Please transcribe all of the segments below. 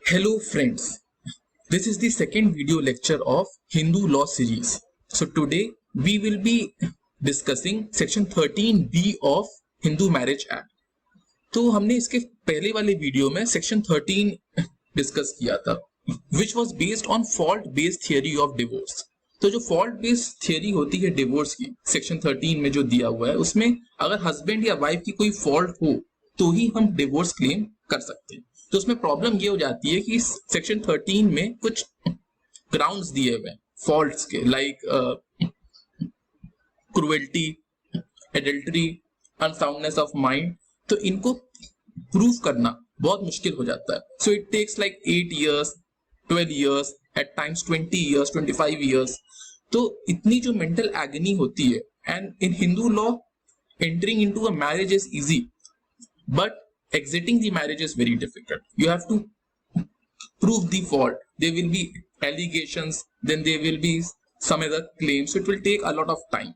Hello friends, this is the second video lecture of Hindu law series. So today we will be discussing section 13B of Hindu Marriage Act. तो हमने इसके पहले वाले video में section 13 discuss किया था which was based on fault based theory of divorce. तो जो fault based theory होती है डिवोर्स की सेक्शन 13 में जो दिया हुआ है उसमें अगर हस्बैंड या वाइफ की कोई फॉल्ट हो तो ही हम डिवोर्स क्लेम कर सकते हैं। तो उसमें प्रॉब्लम ये हो जाती है कि सेक्शन 13 में कुछ ग्राउंड्स दिए हुए हैं फॉल्ट्स के, like cruelty, adultery, unsoundness of mind. तो इनको प्रूव करना बहुत मुश्किल हो जाता है। So it takes like 8 years, 12 years, at times 20 years, 25 years। तो इतनी जो मेंटल एगनी होती है, and in Hindu law entering into a marriage is easy but exiting the marriage is very difficult. You have to prove the fault. There will be allegations, then there will be some other claims. So it will take a lot of time.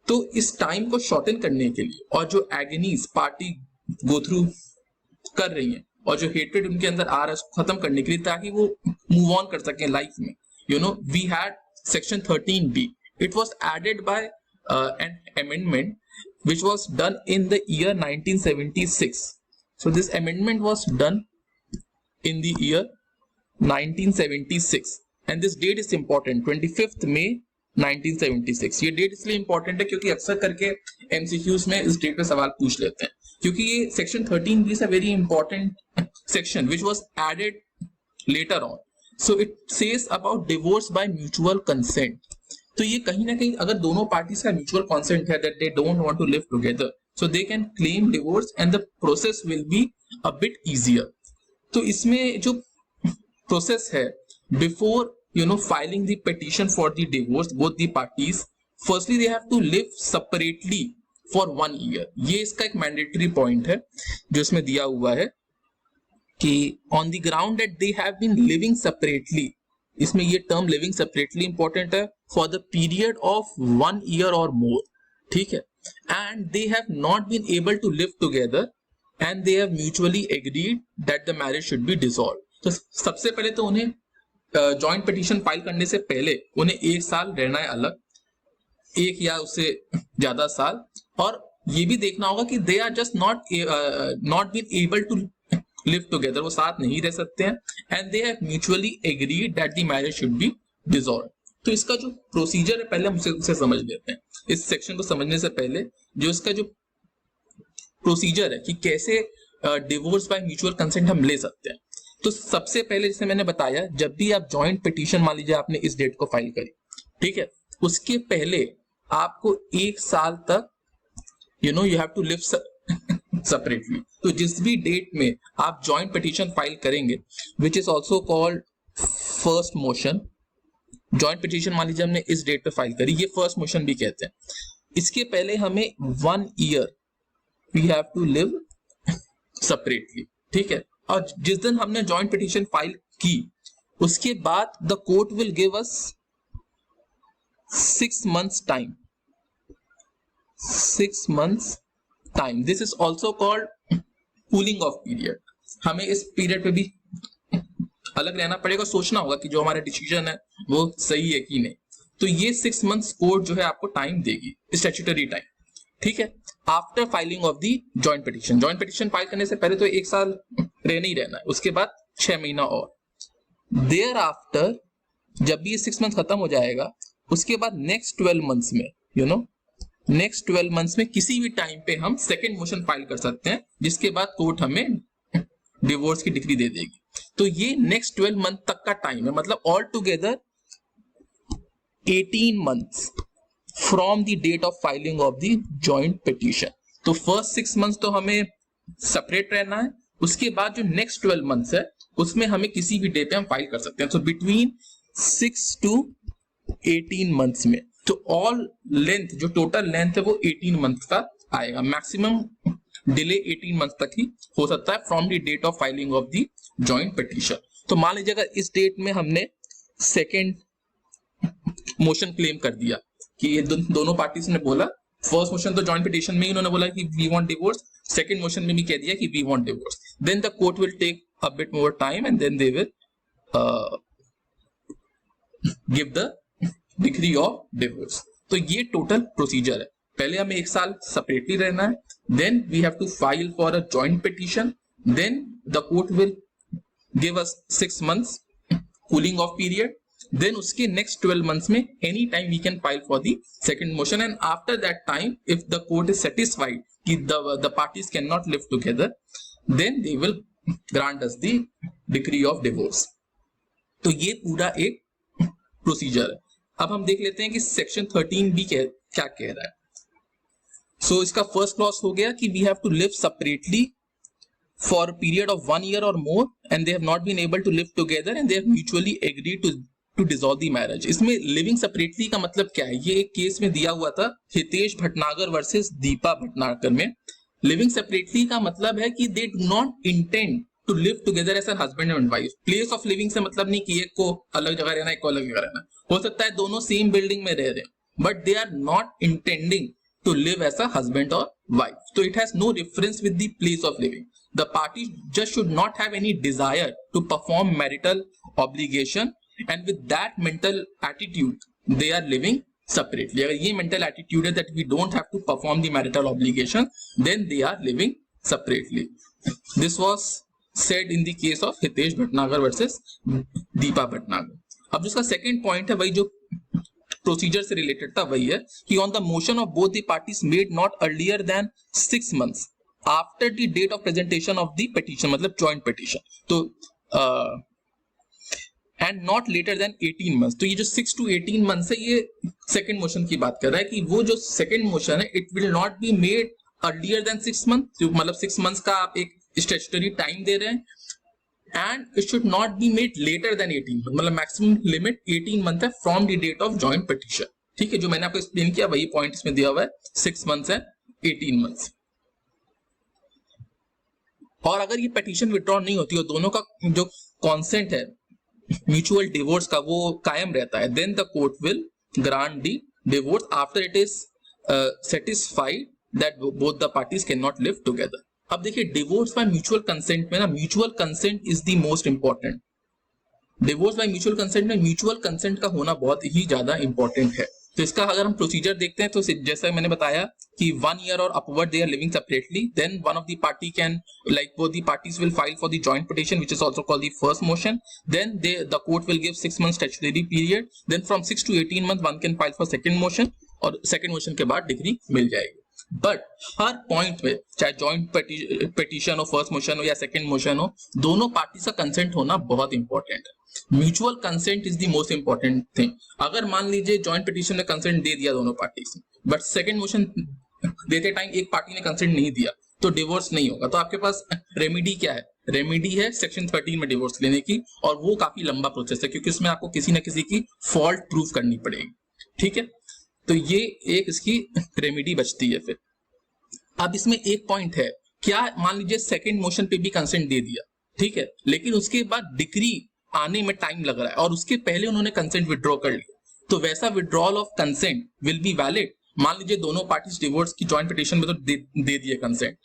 तो इस time को shorten करने के लिए और जो एगनीज party go through कर रही हैं और जो हेट्रेड उनके अंदर आ रहा है उसको खत्म करने के लिए ताकि वो मूव ऑन कर सकें लाइफ में, we had section 13B. It was added by an amendment which was done in the year 1976. So this amendment was done in the year 1976 and this date is important, 25th May 1976. ये date इसलिए important है क्योंकि अक्सर करके MCQs में इस date पे सवाल पूछ लेते हैं, क्योंकि ये section 13B is a very important section which was added later on. So it says about divorce by mutual consent. तो ये कहीं ना कहीं अगर दोनों पार्टीज का म्यूचुअल कॉन्सेंट है that they don't want to live together, so they can claim divorce and the process will be a bit easier. तो इसमें जो प्रोसेस है before filing the petition for the divorce, both the parties firstly they have to live separately for 1 year. ये इसका एक mandatory point है जो इसमें दिया हुआ है कि on the ground that they have been living separately. इसमें ये टर्म लिविंग सेपरेटली इंपॉर्टेंट है for the period of 1 year और मोर, ठीक है. And they have not been able to live together and they have mutually agreed that the marriage should be dissolve. तो सबसे पहले तो उन्हें जॉइंट पिटीशन फाइल करने से पहले उन्हें 1 साल रहना है अलग, 1 या उससे ज्यादा साल, और ये भी देखना होगा कि they are just not been able to live together, वो साथ नहीं रह सकते हैं, and they have mutually agreed that the marriage should be dissolve. तो इसका जो प्रोसीजर है पहले हम उसे समझ लेते हैं. इस सेक्शन को समझने से पहले जो इसका जो प्रोसीजर है कि कैसे डिवोर्स बाय म्यूचुअल कंसेंट हम ले सकते हैं. तो सबसे पहले जैसे मैंने बताया, जब भी आप जॉइंट पिटीशन मान लीजिए आपने इस डेट को फाइल करी, ठीक है, उसके पहले आपको 1 साल तक you have to live separately. तो जिस भी डेट में आप जॉइंट पिटीशन फाइल करेंगे which is also called first motion, joint petition मान लीजिए हमने इस डेट पे फाइल करी, ये फर्स्ट मोशन भी कहते हैं. इसके पहले हमें 1 year we have to live separately, ठीक है. और जिस दिन हमने जॉइंट पिटीशन फाइल की उसके बाद the court will give us 6 months time, 6 months time. This is also called cooling of period. हमें इस पीरियड पे भी अलग रहना पड़ेगा, सोचना होगा कि जो हमारा डिसीजन है वो सही है कि नहीं. तो ये 6 months कोर्ट जो है आपको टाइम देगी, स्टैट्यूटरी टाइम, ठीक है. After filing of the joint petition, joint petition file करने से पहले तो 1 साल रहना ही रहना है, उसके बाद 6 महीना और. देयर आफ्टर जब भी ये 6 months खत्म हो जाएगा उसके बाद नेक्स्ट 12 months में नेक्स्ट 12 months में किसी भी टाइम पे हम सेकेंड मोशन फाइल कर सकते हैं, जिसके बाद कोर्ट हमें डिवोर्स की डिग्री दे देगी. तो ये नेक्स्ट 12 month तक का टाइम है, मतलब all together 18 months from the date of filing of the joint petition. तो फर्स्ट 6 months तो हमें सेपरेट रहना है, उसके बाद जो नेक्स्ट 12 months है उसमें हमें किसी भी डे पे हम फाइल कर सकते हैं. तो बिटवीन 6 to 18 months में, तो ऑल लेंथ जो टोटल लेंथ है वो 18 months का आएगा. मैक्सिमम डिले 18 months तक ही हो सकता है from the date of filing of the joint petition. तो मान लीजिए अगर इस डेट में हमने सेकेंड मोशन क्लेम कर दिया कि ये दोनों पार्टीज ने बोला, फर्स्ट मोशन तो जॉइंट पिटीशन में ही उन्होंने बोला कि we want divorce, second motion में भी कह दिया कि we want divorce, then the court will take a bit more time and then they will give the decree of divorce. तो ये टोटल प्रोसीजर है. पहले हमें 1 साल सेपरेटली रहना है, then we have to file for a joint petition, then the court will give us 6 months cooling off period, then उसके next 12 months में any time we can file for the second motion, and after that time if the court is satisfied कि the parties cannot live together, then they will grant us the decree of divorce. तो ये पूरा एक procedure है. अब हम देख लेते हैं कि सेक्शन 13 भी क्या कह रहा है. सो इसका फर्स्ट क्लॉज हो गया कि we have to live separately for a period of 1 year or more and they have not been able to live together and they have mutually agreed to dissolve the marriage. इसमें living separately का मतलब क्या है? ये एक case में दिया हुआ था हितेश भटनागर वर्सेस दीपा भटनागर में. living separately का मतलब है कि they do not intend to live together as a husband and wife. place of living से मतलब नहीं कि एक को अलग जगह रहना, एक को अलग जगह रहना. हो सकता है दोनों सेम बिल्डिंग में रह रहे हैं, but they are not intending to live as a husband or wife. So it has no reference with the place of living. The parties just should not have any desire to perform marital obligation, and with that mental attitude they are living separately. अगर ये mental attitude है that we don't have to perform the marital obligation, then they are living separately. This was said in the case of Hitesh Bhatnagar versus Deepa Bhatnagar. अब जिसका second point है वही जो procedure से related था वही है कि on the motion of both the parties made not earlier than 6 months after the date of presentation of the petition, मतलब जॉइंट पिटीशन. तो and not later than 18 months. तो ये जो 6 to 18 months है ये सेकंड मोशन की बात कर रहा है कि वो जो सेकंड मोशन है it will not be made earlier than 6 months. मतलब 6 months का आप एक स्टैट्यूटरी टाइम दे रहे हैं, and it should not be made later than 18 months. मतलब मैक्सिमम लिमिट 18 month है from the date of joint petition. ठीक है, जो मैंने आपको एक्सप्लेन किया वही पॉइंट इसमें दिया हुआ है. 6 months है, 18 months. और अगर ये पिटीशन विड्रॉ नहीं होती और दोनों का जो कॉन्सेंट है म्यूचुअल डिवोर्स का वो कायम रहता है, then the court will grant the divorce after it is satisfied that both the parties can not live together. अब देखिए डिवोर्स बाय म्यूचुअल कंसेंट में ना mutual consent is the most important. Divorce by mutual consent में mutual consent का होना बहुत ही ज्यादा important है. तो इसका अगर हम प्रोसीजर देखते हैं तो जैसा मैंने बताया कि 1 year और upward they are living separately, then one of the party can like both the parties will file for the joint petition which is also called the first motion. Then the court will give 6 months statutory period. Then from 6 to 18 months one can file for second motion और second motion के बाद degree मिल जाएगी. But her point में चाहे joint petition हो, first motion हो या second motion हो, दोनों पार्टी का कंसेंट होना बहुत इंपॉर्टेंट है. Mutual consent is the most important thing. अगर मान लीजिए जॉइंट पिटीशन ने कंसेंट दे दिया दोनों पार्टी से, बट सेकंड मोशन देते टाइम एक पार्टी ने कंसेंट नहीं दिया तो डिवोर्स नहीं होगा. तो आपके पास रेमेडी क्या है? रेमेडी है सेक्शन 13 में डिवोर्स लेने की, और वो काफी लंबा प्रोसेस है क्योंकि उसमें आपको किसी ना किसी की फॉल्ट प्रूफ करनी पड़ेगी. ठीक है, तो ये एक इसकी रेमेडी बचती है. फिर अब इसमें एक पॉइंट है, क्या मान लीजिए सेकंड मोशन पे भी कंसेंट दे दिया, ठीक है, लेकिन उसके बाद डिक्री आने में टाइम लग रहा है और उसके पहले उन्होंने कंसेंट विड्रॉ कर लिया, तो वैसा withdrawal of consent will be valid. मान लीजिए दोनों पार्टीज डिवोर्स की जॉइंट पिटीशन में तो दे दिए कंसेंट,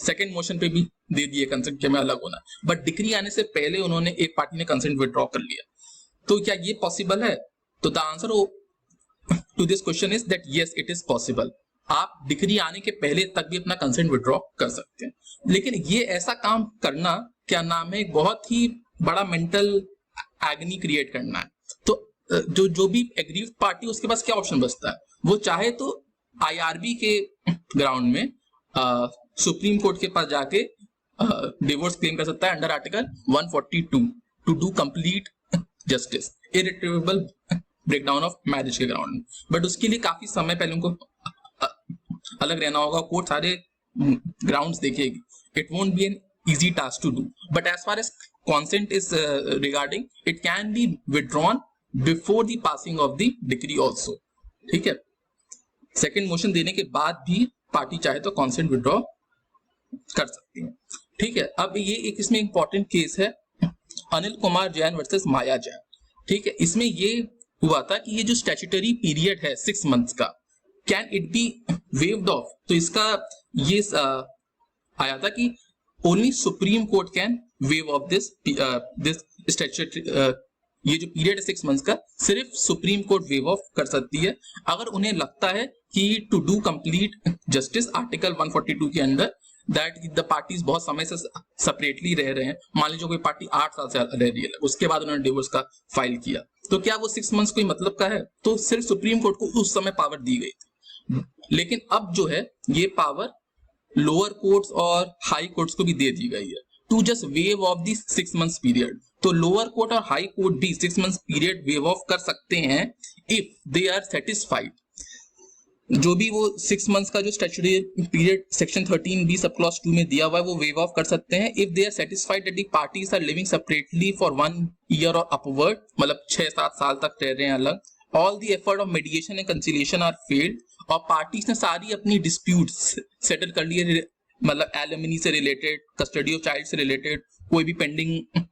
सेकंड मोशन पे भी दे दिए कंसेंट के में अलग होना, बट डिक्री आने से पहले उन्होंने एक पार्टी ने कंसेंट विड्रॉ कर लिया, तो क्या ये पॉसिबल है? तो the answer to this question is that yes it is possible. आप डिग्री आने के पहले तक भी अपना कंसेंट विड्रॉ कर सकते हैं. लेकिन ये ऐसा काम करना क्या नाम है, बहुत ही बड़ा मेंटल एगनी क्रिएट करना है. तो जो भी एग्रीव्ड पार्टी उसके पास क्या ऑप्शन बचता है? वो चाहे तो आईआरबी के ग्राउंड में सुप्रीम कोर्ट के पास जाके डिवोर्स क्लेम कर सकता है under article 142 to do complete justice, irretrievable breakdown of marriage के ग्राउंड में. बट उसके लिए काफी समय पहले उनको अलग रहना होगा, कोर्ट सारे ग्राउंड्स देखेगी. It won't be an easy task to do, but as far as consent is regarding, it can be withdrawn before the passing of the decree also. ठीक है, सेकंड मोशन देने के बाद भी पार्टी चाहे तो consent withdraw कर सकती है. ठीक है, अब ये एक इसमें इंपॉर्टेंट केस है अनिल कुमार जैन वर्सेस माया जैन. ठीक है, इसमें ये हुआ था कि ये जो स्टैट्यूटरी पीरियड है 6 months का, can it be waived of. तो इसका ये आया था कि only Supreme Court can wave of this statutory, ये जो पीरियड है 6 मंथ्स का, सिर्फ सुप्रीम कोर्ट वेव ऑफ कर सकती है अगर उन्हें लगता है कि to do complete justice article 142 के अंदर दैट द पार्टीज बहुत समय से सेपरेटली रह रहे हैं। मान लीजिए कोई पार्टी 8 साल से रह रही है, उसके बाद उन्होंने डिवोर्स का फाइल किया, तो क्या वो 6 मंथ्स कोई मतलब का है? तो सिर्फ सुप्रीम कोर्ट को उस समय पावर दी गई थी, लेकिन अब जो है ये पावर लोअर कोर्ट्स और हाई कोर्ट्स को भी दे दी गई है to just waive off the 6 months period. तो लोअर कोर्ट और हाई कोर्ट भी 6 मंथ्स पीरियड वेव ऑफ कर सकते हैं इफ दे आर सेटिस्फाइड। जो भी वो 6 मंथ्स का जो statutory period section 13B sub clause 2 में दिया हुआ है वो वेव ऑफ कर सकते हैं if they are satisfied that the parties are living separately for 1 year और अपवर्ड, मतलब 6-7 साल तक रह रहे हैं अलग, all the effort of mediation and conciliation are failed, और पार्टीज ने सारी अपनी डिस्प्यूट्स सेटल कर लिए, मतलब एलिमनी से रिलेटेड, कस्टडी ऑफ चाइल्ड से रिलेटेड, कोई भी पेंडिंग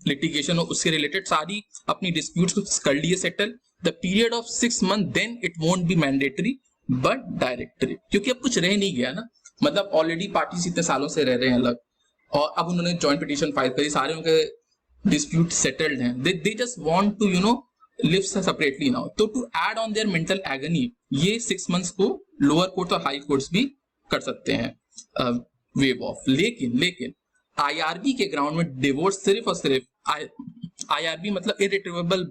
लिटिगेशन हो उससे रिलेटेड सारी अपनी डिस्प्यूट्स कर लिए settle, the period of 6 month then it won't be mandatory but directory, क्योंकि अब कुछ रह नहीं गया ना, मतलब ऑलरेडी पार्टीज इतने सालों से रह रहे हैं अलग और अब उन्होंने जॉइंट पिटीशन फाइल करी, सारे उनके डिस्प्यूट सेटल्ड हैं, they just want to live separately now. तो to add on their mental agony ये 6 मंथ्स को लोअर कोर्ट और हाई कोर्ट्स भी कर सकते हैं वेव ऑफ। लेकिन आईआरबी के ग्राउंड में डिवोर्स सिर्फ और सिर्फ आईआरबी मतलब इरिट्रीवेबल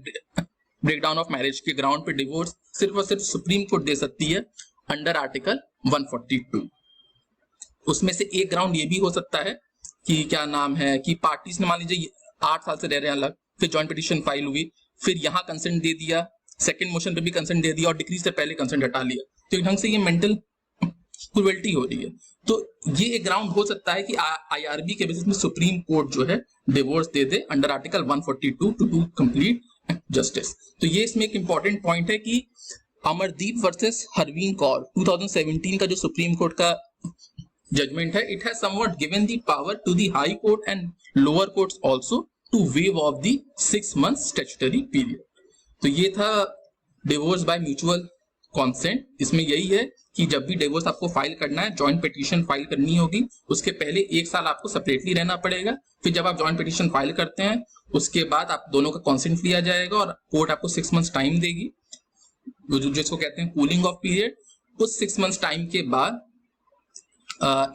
ब्रेकडाउन ऑफ मैरिज के ग्राउंड पे डिवोर्स सिर्फ और सिर्फ सुप्रीम कोर्ट दे सकती है अंडर आर्टिकल 142। उसमें से एक ग्राउंड ये भी हो सकता है कि क्या नाम है कि पार्टीज ने मान लीजिए 8 साल से रह रहे हैं अलग, फिर जॉइंट पिटीशन फाइल हुई, फिर यहां कंसेंट दे दिया, सेकंड मोशन पे भी कंसेंट दे दिया और डिक्री से पहले कंसेंट हटा लिया, तो एक ढंग से ये मेंटल क्रुएल्टी हो रही है। तो ये एक ग्राउंड हो सकता है कि आईआरबी के बेसिस में सुप्रीम कोर्ट जो है डिवोर्स दे दे under article 142 to do complete justice. तो ये इसमें एक इंपॉर्टेंट पॉइंट है कि अमरदीप वर्सेस हरवीन कौर 2017 का जो सुप्रीम कोर्ट का जजमेंट है, it has somewhat given the power to the high court and lower courts also to waive off the 6 months statutory period. तो ये था डिवोर्स बाय म्यूचुअल कॉन्सेंट। इसमें यही है कि जब भी डिवोर्स आपको फाइल करना है, जॉइंट पिटीशन फाइल करनी होगी, उसके पहले 1 साल आपको सेपरेटली रहना पड़ेगा, फिर जब आप जॉइंट पिटीशन फाइल करते हैं उसके बाद आप दोनों का कॉन्सेंट लिया जाएगा और कोर्ट आपको 6 मंथ्स टाइम देगी, जिसको कहते हैं कूलिंग ऑफ पीरियड। उस 6 मंथ्स टाइम के बाद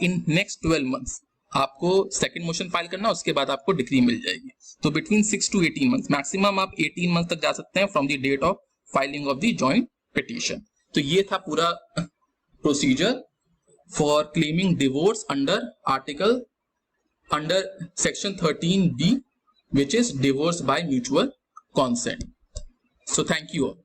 इन नेक्स्ट 12 मंथ्स आपको सेकंड मोशन फाइल करना, उसके बाद आपको डिक्री मिल जाएगी। तो बिटवीन 6 to 18 मंथ्स, मैक्सिमम आप 18 मंथ तक जा सकते हैं from the date of filing of the joint petition. तो ये था पूरा procedure for claiming divorce under section 13B, which is divorce by mutual consent. So thank you all.